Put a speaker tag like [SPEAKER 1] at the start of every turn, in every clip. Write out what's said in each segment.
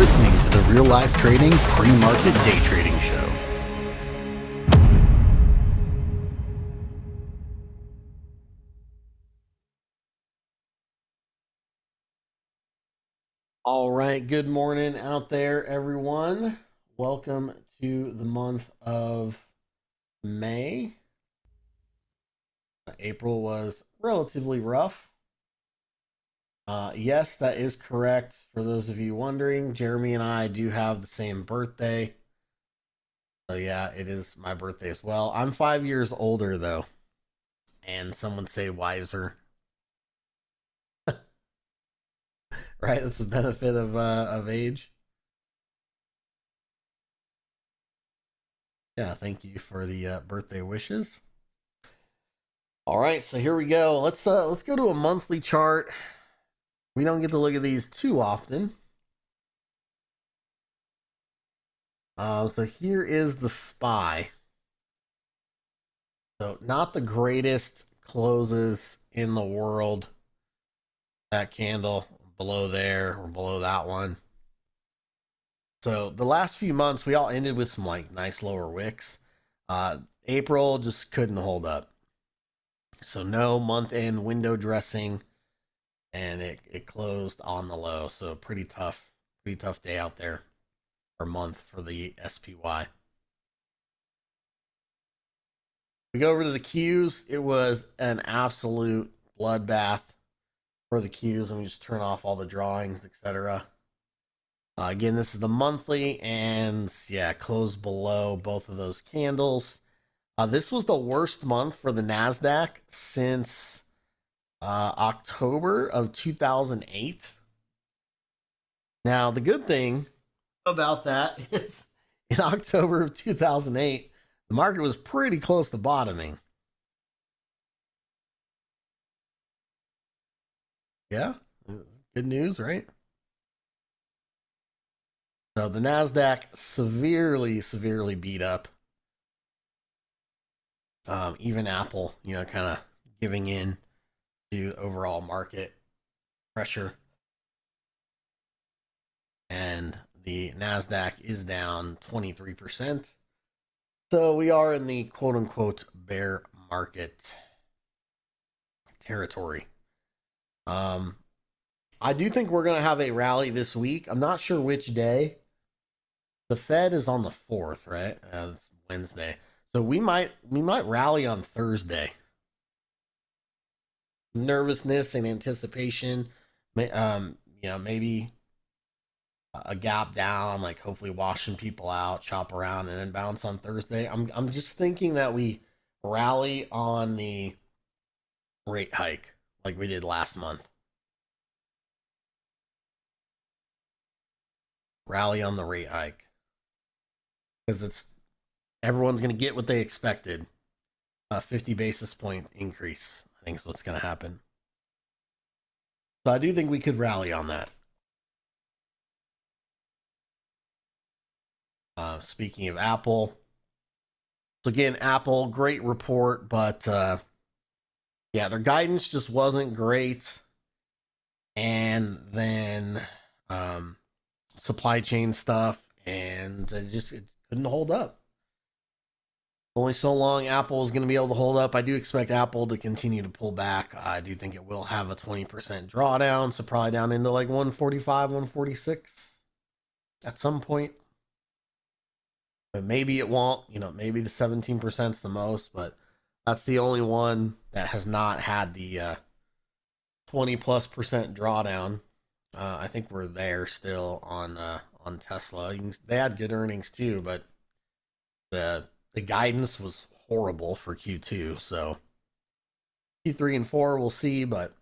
[SPEAKER 1] listening to the Real Life Trading Pre-Market Day Trading Show. All right, good morning out there, everyone. Welcome to the month of May. April was relatively rough. Yes, that is correct. For those of you wondering, Jeremy and I do have the same birthday. So yeah, it is my birthday as well. I'm 5 years older though, and some would say wiser. Right? That's the benefit of age. Yeah, thank you for the birthday wishes. All right, so here we go. Let's go to a monthly chart. We don't get to look at these too often. So here is the SPY. So not the greatest closes in the world. That candle below there or below that one. So the last few months we all ended with some like nice lower wicks. April just couldn't hold up. So no month end window dressing, and it closed on the low. So pretty tough day out there, or month for the SPY. We go over to the Qs. It was an absolute bloodbath for the Qs. Let me just turn off all the drawings, etc. Again, this is the monthly, and yeah, closed below both of those candles. This was the worst month for the NASDAQ since October of 2008. Now, the good thing about that is in October of 2008, the market was pretty close to bottoming. Yeah, good news, right? So the NASDAQ severely beat up. Even Apple, kind of giving in to overall market pressure. And the NASDAQ is down 23%. So we are in the quote unquote bear market territory. I do think we're going to have a rally this week. I'm not sure which day. The Fed is on the 4th, right? It's Wednesday. So we might rally on Thursday. Nervousness and anticipation, maybe a gap down, like hopefully washing people out, chop around, and then bounce on Thursday. I'm just thinking that we rally on the rate hike like we did last month. Rally on the rate hike because everyone's going to get what they expected. A 50 basis point increase, I think, is what's going to happen. So I do think we could rally on that. Speaking of Apple, so again, Apple, great report, but yeah, their guidance just wasn't great. And then supply chain stuff, and it couldn't hold up. Only so long Apple is going to be able to hold up. I do expect Apple to continue to pull back. I do think it will have a 20% drawdown, so probably down into like 145, 146 at some point. But maybe it won't. Maybe the 17% is the most, but that's the only one that has not had the 20+% drawdown. I think we're there still on Tesla. They had good earnings too, but the guidance was horrible for Q2. So Q3 and 4 we'll see, but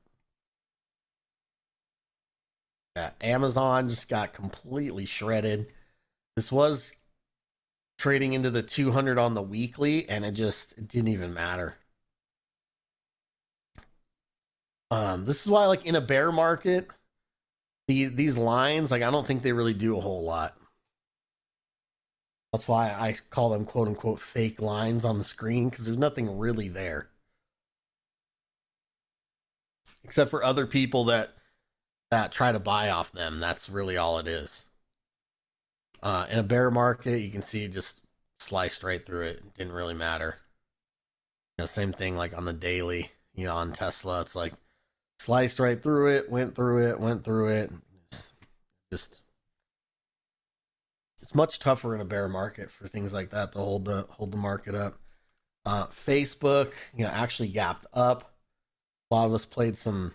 [SPEAKER 1] yeah, Amazon just got completely shredded. This was trading into the 200 on the weekly, and it didn't even matter. This is why, like, in a bear market, these lines, like, I don't think they really do a whole lot. That's why I call them quote unquote fake lines on the screen, because there's nothing really there. Except for other people that try to buy off them. That's really all it is. In a bear market, you can see it just sliced right through it. It didn't really matter. Same thing like on the daily, on Tesla, it's like sliced right through it, went through it, went through it. Just it's much tougher in a bear market for things like that to hold the market up. Facebook, actually gapped up. A lot of us played some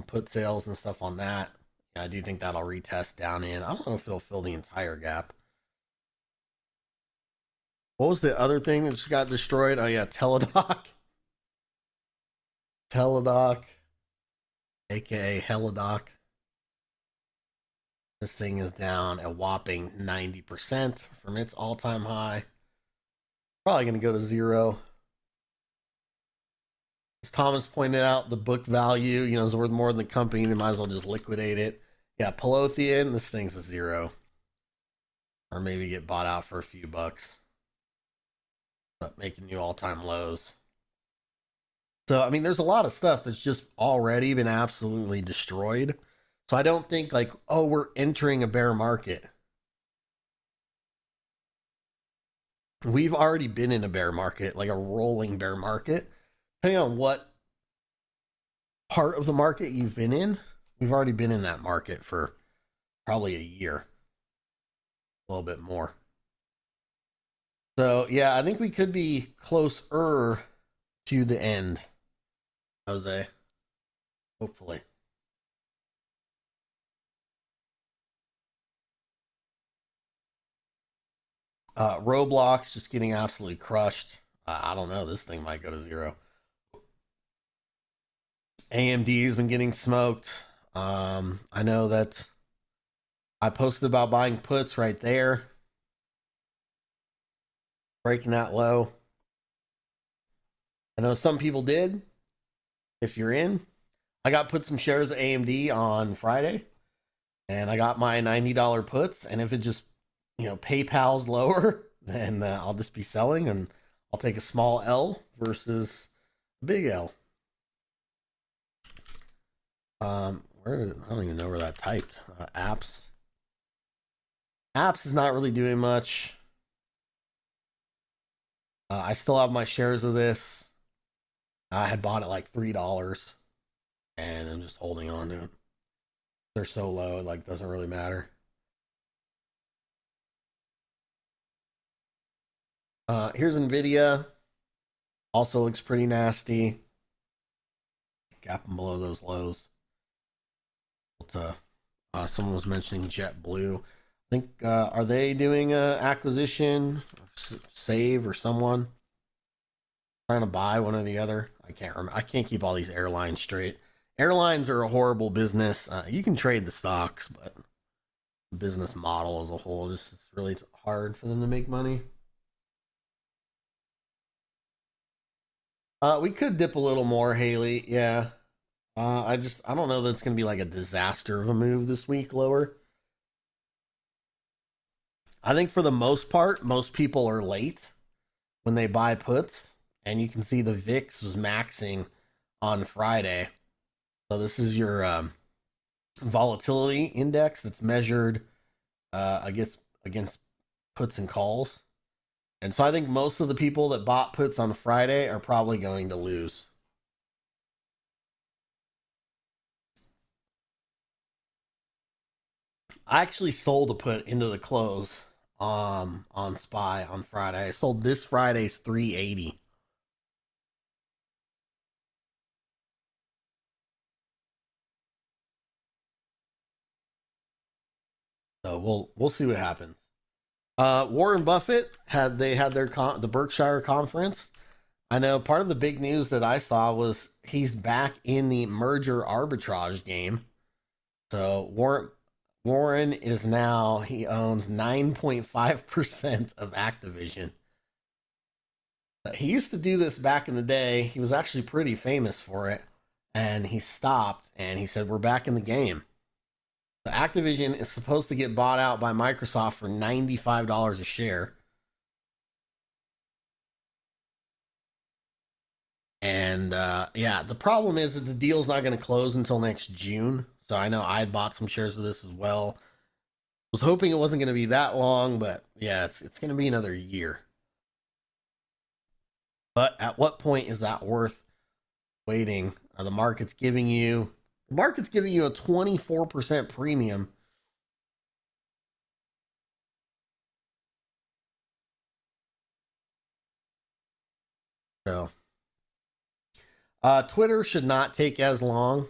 [SPEAKER 1] put sales and stuff on that. Yeah, I do think that'll retest down in. I don't know if it'll fill the entire gap. What was the other thing that just got destroyed? Oh yeah, Teladoc. Teladoc, aka Heladoc. This thing is down a whopping 90% from its all-time high. Probably going to go to zero. As Thomas pointed out, the book value, is worth more than the company. They might as well just liquidate it. Yeah, Pelothian, this thing's a zero. Or maybe get bought out for a few bucks. But making new all-time lows. So, I mean, there's a lot of stuff that's just already been absolutely destroyed. So I don't think like, oh, we're entering a bear market. We've already been in a bear market, like a rolling bear market. Depending on what part of the market you've been in, we've already been in that market for probably a year. A little bit more. So, yeah, I think we could be closer to the end, Jose. Hopefully. Roblox just getting absolutely crushed. I don't know. This thing might go to zero. AMD's been getting smoked. I know that I posted about buying puts right there. Breaking that low. I know some people did. If you're in, I got put some shares of AMD on Friday, and I got my $90 puts. And if it just, PayPal's lower, then I'll just be selling, and I'll take a small L versus a big L. I don't even know where that typed. Apps. Apps is not really doing much. I still have my shares of this. I had bought it like $3, and I'm just holding on to it. They're so low, it like doesn't really matter. Here's Nvidia. Also looks pretty nasty. Gapping below those lows. But, someone was mentioning JetBlue. I think are they doing a acquisition? Save or someone trying to buy one or the other? I can't remember. I can't keep all these airlines straight. Airlines are a horrible business. You can trade the stocks, but the business model as a whole just it's really hard for them to make money. We could dip a little more, Haley. Yeah. I don't know that it's gonna be like a disaster of a move this week lower. I think for the most part, most people are late when they buy puts, and you can see the VIX was maxing on Friday. So this is your volatility index that's measured against puts and calls. And so I think most of the people that bought puts on Friday are probably going to lose. I actually sold a put into the close on SPY on Friday. I sold this Friday's 380. So we'll see what happens. Warren Buffett had their the Berkshire conference. I know part of the big news that I saw was he's back in the merger arbitrage game. So Warren is now he owns 9.5% of Activision. He used to do this back in the day. He was actually pretty famous for it, and he stopped and he said we're back in the game. The Activision is supposed to get bought out by Microsoft for $95 a share. And yeah, the problem is that the deal's not going to close until next June. So I know I bought some shares of this as well. Was hoping it wasn't going to be that long, but yeah, it's going to be another year. But at what point is that worth waiting? The market's giving you a 24% premium. So, Twitter should not take as long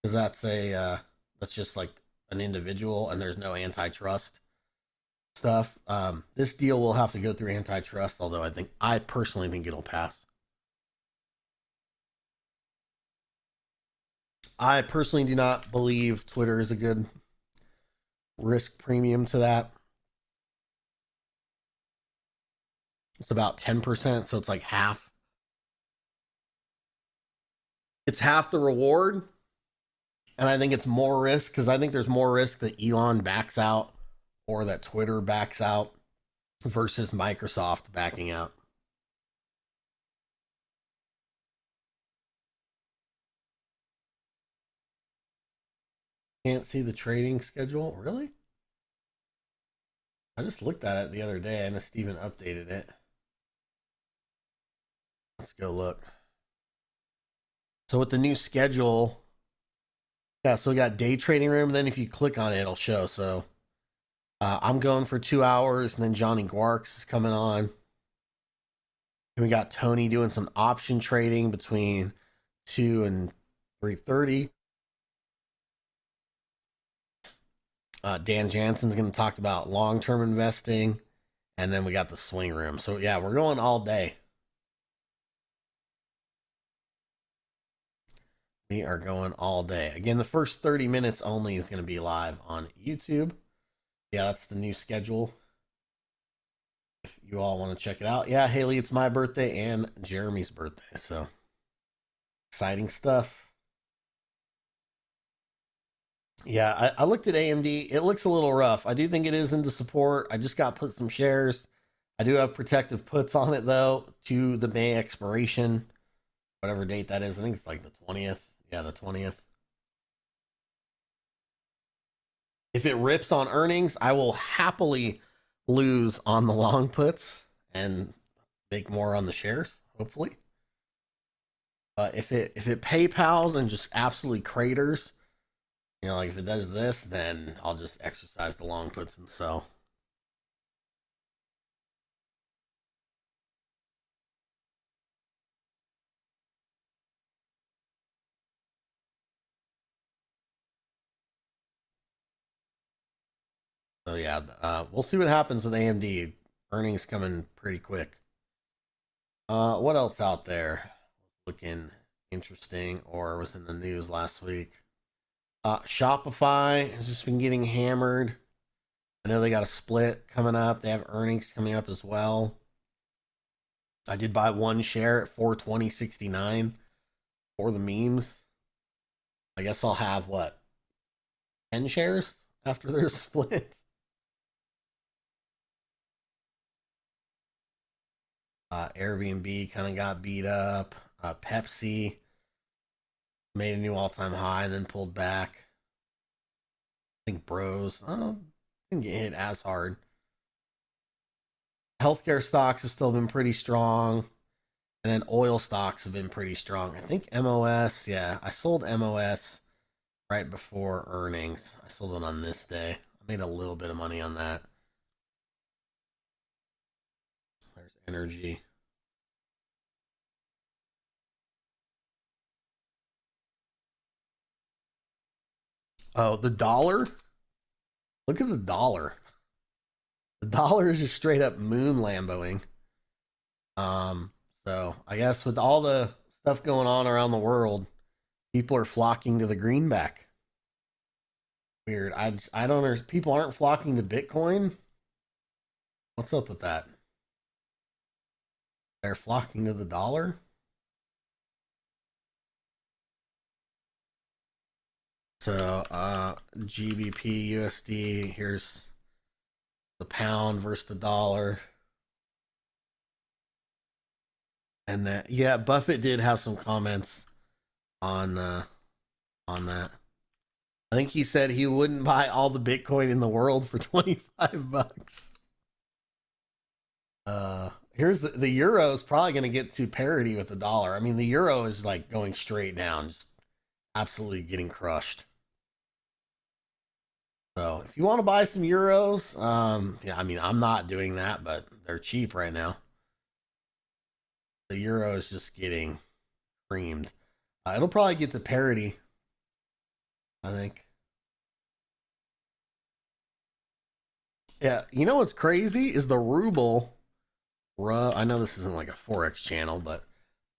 [SPEAKER 1] because that's just like an individual, and there's no antitrust stuff. This deal will have to go through antitrust, although I personally think it'll pass. I personally do not believe Twitter is a good risk premium to that. It's about 10%, so it's like half. It's half the reward, and I think it's more risk because I think there's more risk that Elon backs out or that Twitter backs out versus Microsoft backing out. Can't see the trading schedule, really? I just looked at it the other day. I know Steven updated it. Let's go look. So with the new schedule, yeah, so we got day trading room. Then if you click on it, it'll show. So I'm going for 2 hours, and then Johnny Guarks is coming on. And we got Tony doing some option trading between 2 and 3:30. Dan Jansen's going to talk about long-term investing, and then we got the swing room. So yeah, we're going all day. We are going all day. Again, the first 30 minutes only is going to be live on YouTube. Yeah, that's the new schedule. If you all want to check it out. Yeah, Haley, it's my birthday and Jeremy's birthday. So exciting stuff. Yeah, I looked at AMD. It looks a little rough. I do think it is into support. I just got put some shares. I do have protective puts on it though to the May expiration, whatever date that is. I think it's like the 20th. Yeah, the 20th. If it rips on earnings, I will happily lose on the long puts and make more on the shares, hopefully. But if it PayPal's and just absolutely craters, like if it does this, then I'll just exercise the long puts and sell. So yeah, we'll see what happens with AMD. Earnings coming pretty quick. What else out there? Looking interesting or was in the news last week. Shopify has just been getting hammered. I know they got a split coming up. They have earnings coming up as well. I did buy one share at 420.69 for the memes. I guess I'll have what, 10 shares after their split. Airbnb kind of got beat up. Pepsi made a new all-time high and then pulled back. I think Bros didn't get hit as hard. Healthcare stocks have still been pretty strong, and then oil stocks have been pretty strong. I think MOS, yeah, I sold MOS right before earnings. I sold it on this day. I made a little bit of money on that. There's energy. Oh, the dollar. Look at the dollar. The dollar is just straight up moon lamboing. Um, so I guess with all the stuff going on around the world, people are flocking to the greenback. Weird. I don't understand. People aren't flocking to Bitcoin. What's up with that? They're flocking to the dollar. So GBP USD. Here's the pound versus the dollar. And that, yeah, Buffett did have some comments on that. I think he said he wouldn't buy all the Bitcoin in the world for 25 bucks. Here's the euro is probably going to get to parity with the dollar. I mean, the euro is like going straight down, just absolutely getting crushed. So if you want to buy some euros, yeah, I mean, I'm not doing that, but they're cheap right now. The euro is just getting creamed. It'll probably get to parity, I think. Yeah, you know what's crazy is the ruble. I know this isn't like a forex channel, but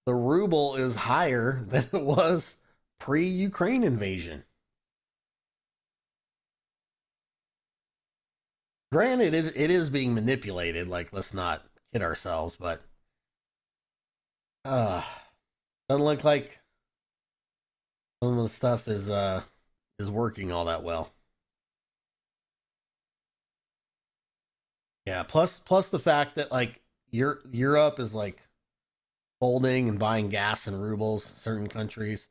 [SPEAKER 1] the ruble is higher than it was pre-Ukraine invasion. Granted, it is being manipulated. Like, let's not kid ourselves, but uh, doesn't look like some of the stuff is working all that well. Yeah. Plus the fact that like Europe is like holding and buying gas in rubles, certain countries,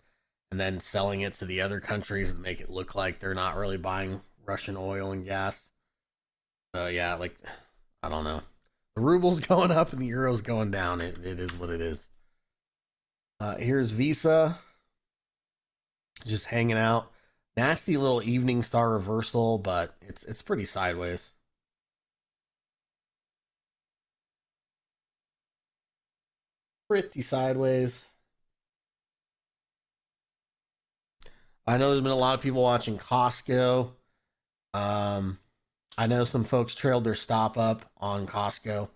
[SPEAKER 1] and then selling it to the other countries and make it look like they're not really buying Russian oil and gas. So yeah, like I don't know. The ruble's going up and the euro's going down. It is what it is. Here's Visa just hanging out. Nasty little evening star reversal, but it's pretty sideways. Pretty sideways. I know there's been a lot of people watching Costco. Um, I know some folks trailed their stop up on Costco,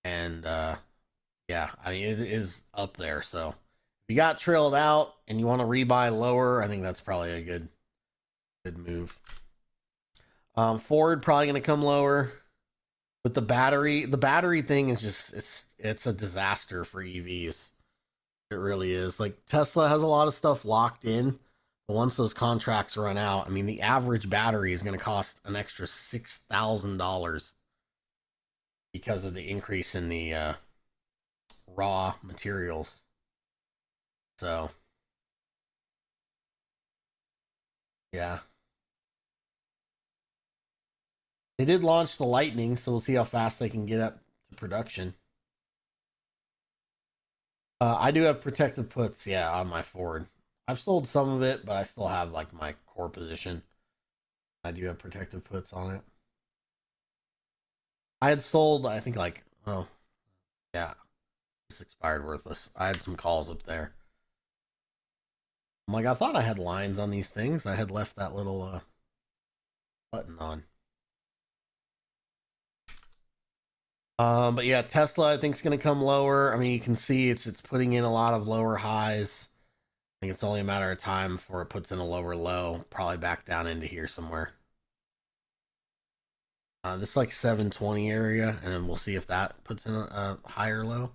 [SPEAKER 1] and yeah, I mean it is up there. So if you got trailed out and you want to rebuy lower, I think that's probably a good move. Ford probably going to come lower with the battery. The battery thing is just it's a disaster for EVs. It really is. Like Tesla has a lot of stuff locked in, but once those contracts run out, I mean the average battery is going to cost an extra $6,000 because of the increase in the raw materials. So yeah, they did launch the Lightning, so we'll see how fast they can get up to production. I do have protective puts, yeah, on my Ford. I've sold some of it, but I still have like my core position. I do have protective puts on it. I had sold, I think, like, oh, yeah, this expired worthless. I had some calls up there. I'm like, I thought I had lines on these things. I had left that little button on. But yeah, Tesla I think is going to come lower. I mean, you can see it's putting in a lot of lower highs. I think it's only a matter of time before it puts in a lower low, probably back down into here somewhere. This like 720 area, and then we'll see if that puts in a higher low.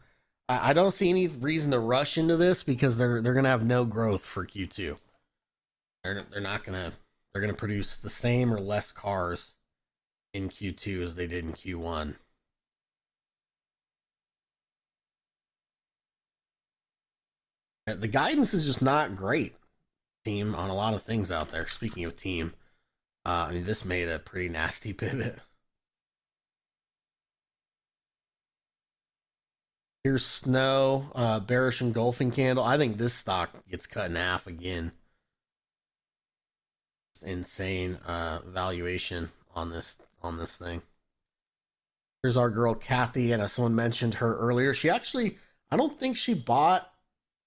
[SPEAKER 1] I don't see any reason to rush into this because they're gonna have no growth for Q2. They're not gonna they're gonna produce the same or less cars in Q2 as they did in Q1. The guidance is just not great, team, on a lot of things out there. Speaking of team, I mean this made a pretty nasty pivot. Here's Snow, bearish engulfing candle. I think this stock gets cut in half again. Insane valuation on this thing. Here's our girl Kathy, and someone mentioned her earlier. She actually, I don't think she bought.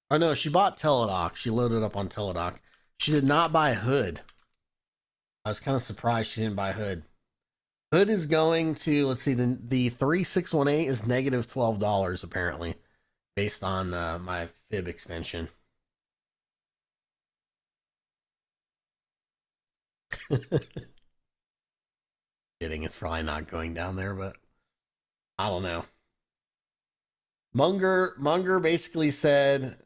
[SPEAKER 1] Oh no, she bought Teladoc. She loaded up on Teladoc. She did not buy Hood. I was kind of surprised she didn't buy Hood. Hood is going to, let's see, the 3618 is negative $12 apparently, based on my fib extension. Kidding, it's probably not going down there, but I don't know. Munger basically said,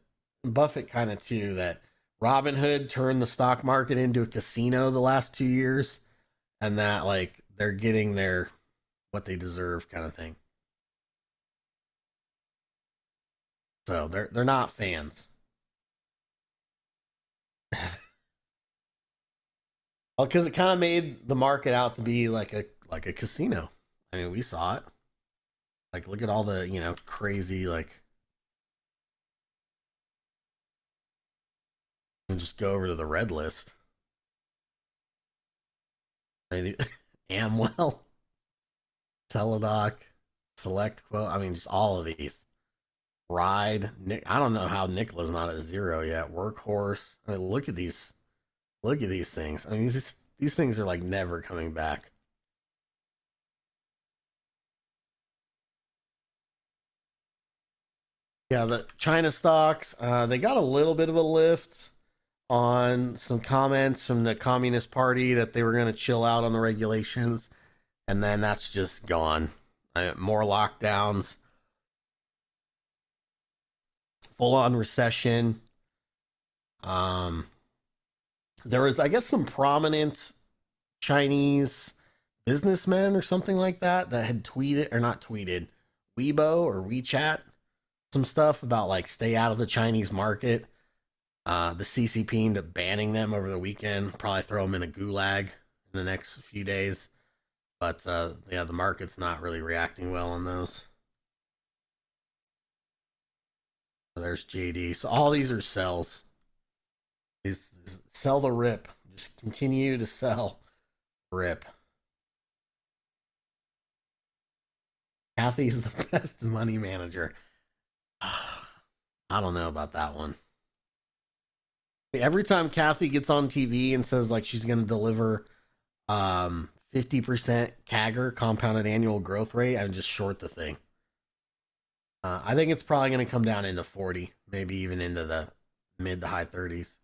[SPEAKER 1] Buffett kind of too, that Robinhood turned the stock market into a casino the last 2 years, and that like they're getting their what they deserve kind of thing. So they're not fans. Well, because it kind of made the market out to be like a casino. I mean, we saw it. Like, look at all the crazy like. And just go over to the red list. I mean, Amwell, Teledoc, Select Quote. I mean, just all of these. Ride. Nick. I don't know how Nicola's not at zero yet. Workhorse. I mean, look at these. Look at these things. I mean, these things are like never coming back. Yeah, the China stocks, they got a little bit of a lift on some comments from the Communist Party that they were going to chill out on the regulations, and then that's just gone. More lockdowns, full on recession. Um, there was, I guess, some prominent Chinese businessmen or something like that had tweeted or not tweeted, Weibo or WeChat, some stuff about like stay out of the Chinese market. The CCP ended up banning them over the weekend. Probably throw them in a gulag in the next few days. But yeah, the market's not really reacting well on those. So there's JD. So all these are sells. These sell the rip. Just continue to sell rip. Kathy's the best money manager. I don't know about that one. Every time Kathy gets on TV and says like she's going to deliver 50% CAGR, compounded annual growth rate, I would just short the thing. I think it's probably going to come down into 40, maybe even into the mid to high 30s.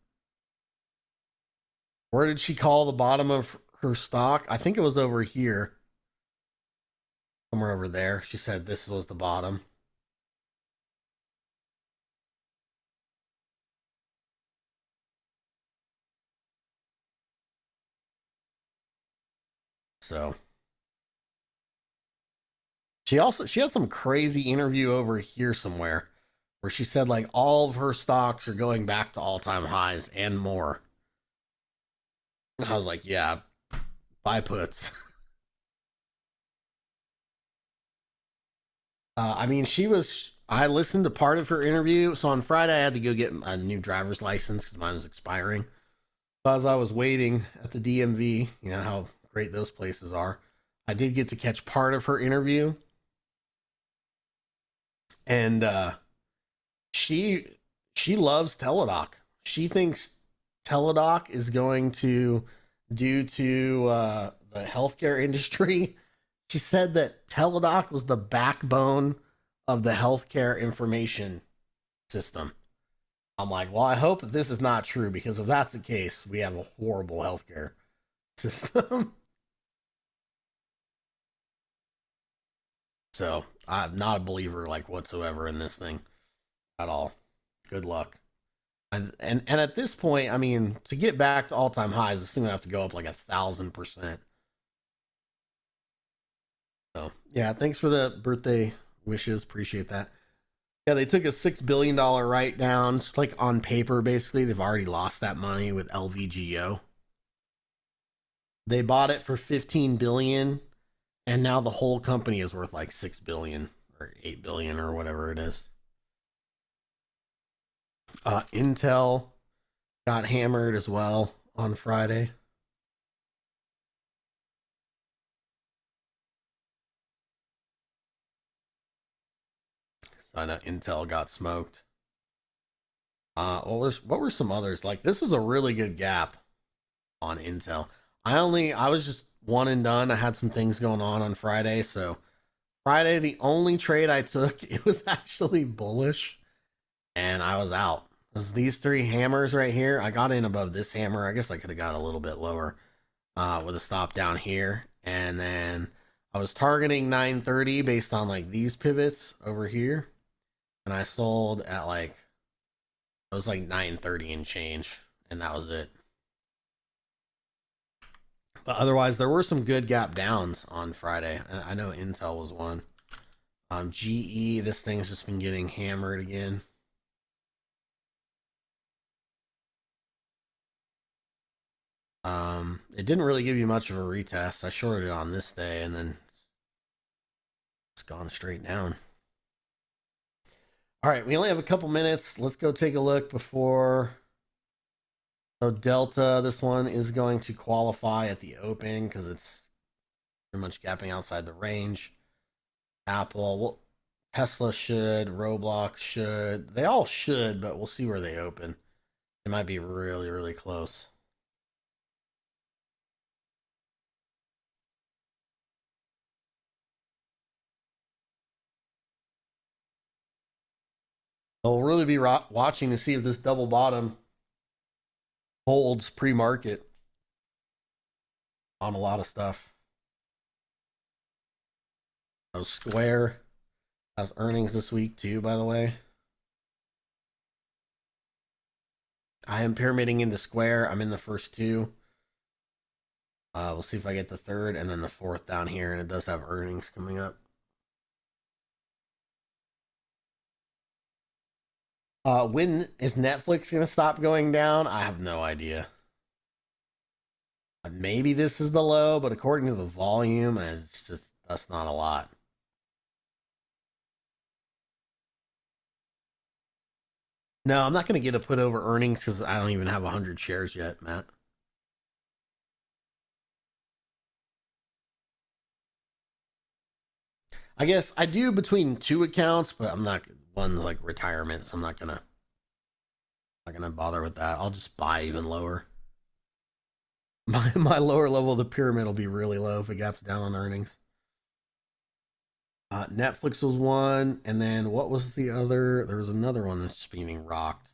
[SPEAKER 1] Where did she call the bottom of her stock? I think it was over here. Somewhere over there. She said this was the bottom. So she had some crazy interview over here somewhere where she said like all of her stocks are going back to all-time highs and more. And I was like, yeah, buy puts. I mean, she was. I listened to part of her interview. So on Friday, I had to go get a new driver's license because mine was expiring. So as I was waiting at the DMV, you know how great those places are. I did get to catch part of her interview, and she loves Teladoc. She thinks Teladoc is going to, due to the healthcare industry. She said that Teladoc was the backbone of the healthcare information system. I'm like, well, I hope that this is not true because if that's the case, we have a horrible healthcare system. So I'm not a believer like whatsoever in this thing at all. Good luck. And at this point, I mean, to get back to all time highs, this thing would have to go up like 1,000%. So yeah, thanks for the birthday wishes. Appreciate that. Yeah, they took a $6 billion write down. It's like on paper, basically, they've already lost that money with LVGO. They bought it for 15 billion, and now the whole company is worth like 6 billion or 8 billion or whatever it is. Intel got hammered as well on Friday. So I know Intel got smoked. What were some others? Like this is a really good gap on Intel. I was just one and done. I had some things going on Friday, so Friday the only trade I took it was actually bullish, and I was out. It was these three hammers right here. I got in above this hammer. I guess I could have got a little bit lower with a stop down here, and then I was targeting 930 based on like these pivots over here, and I sold at like it was like 930 and change, and that was it. But otherwise, there were some good gap downs on Friday. I know Intel was one. GE, this thing's just been getting hammered again. It didn't really give you much of a retest. I shorted it on this day and then it's gone straight down. All right, we only have a couple minutes. Let's go take a look before. So Delta, this one is going to qualify at the open because it's pretty much gapping outside the range. Apple, well, Tesla should, Roblox should. They all should, but we'll see where they open. It might be really, really close. So we'll really be watching to see if this double bottom holds pre-market on a lot of stuff. So Square has earnings this week too, by the way. I am pyramiding into Square. I'm in the first two. We'll see if I get the third and then the fourth down here, and it does have earnings coming up. When is Netflix going to stop going down? I have no idea. Maybe this is the low, but according to the volume, it's just, that's not a lot. No, I'm not going to get a put over earnings because I don't even have 100 shares yet, Matt. I guess I do between two accounts, but I'm not, one's like retirement, so I'm not gonna bother with that. I'll just buy even lower. My lower level of the pyramid will be really low if it gaps down on earnings. Netflix was one, and then what was the other? There was another one that's being rocked.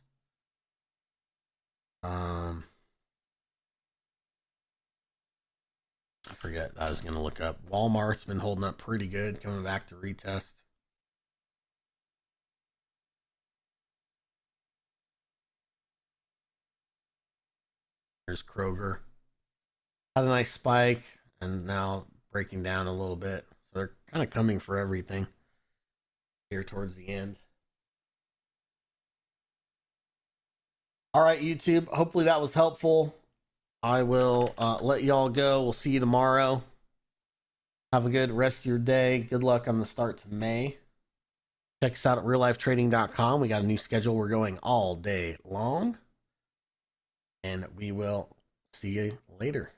[SPEAKER 1] I forget. I was gonna look up. Walmart's been holding up pretty good, coming back to retest. There's Kroger. Had a nice spike, and now breaking down a little bit. So they're kind of coming for everything here towards the end. All right, YouTube. Hopefully that was helpful. I will let y'all go. We'll see you tomorrow. Have a good rest of your day. Good luck on the start to May. Check us out at reallifetrading.com. We got a new schedule. We're going all day long. And we will see you later.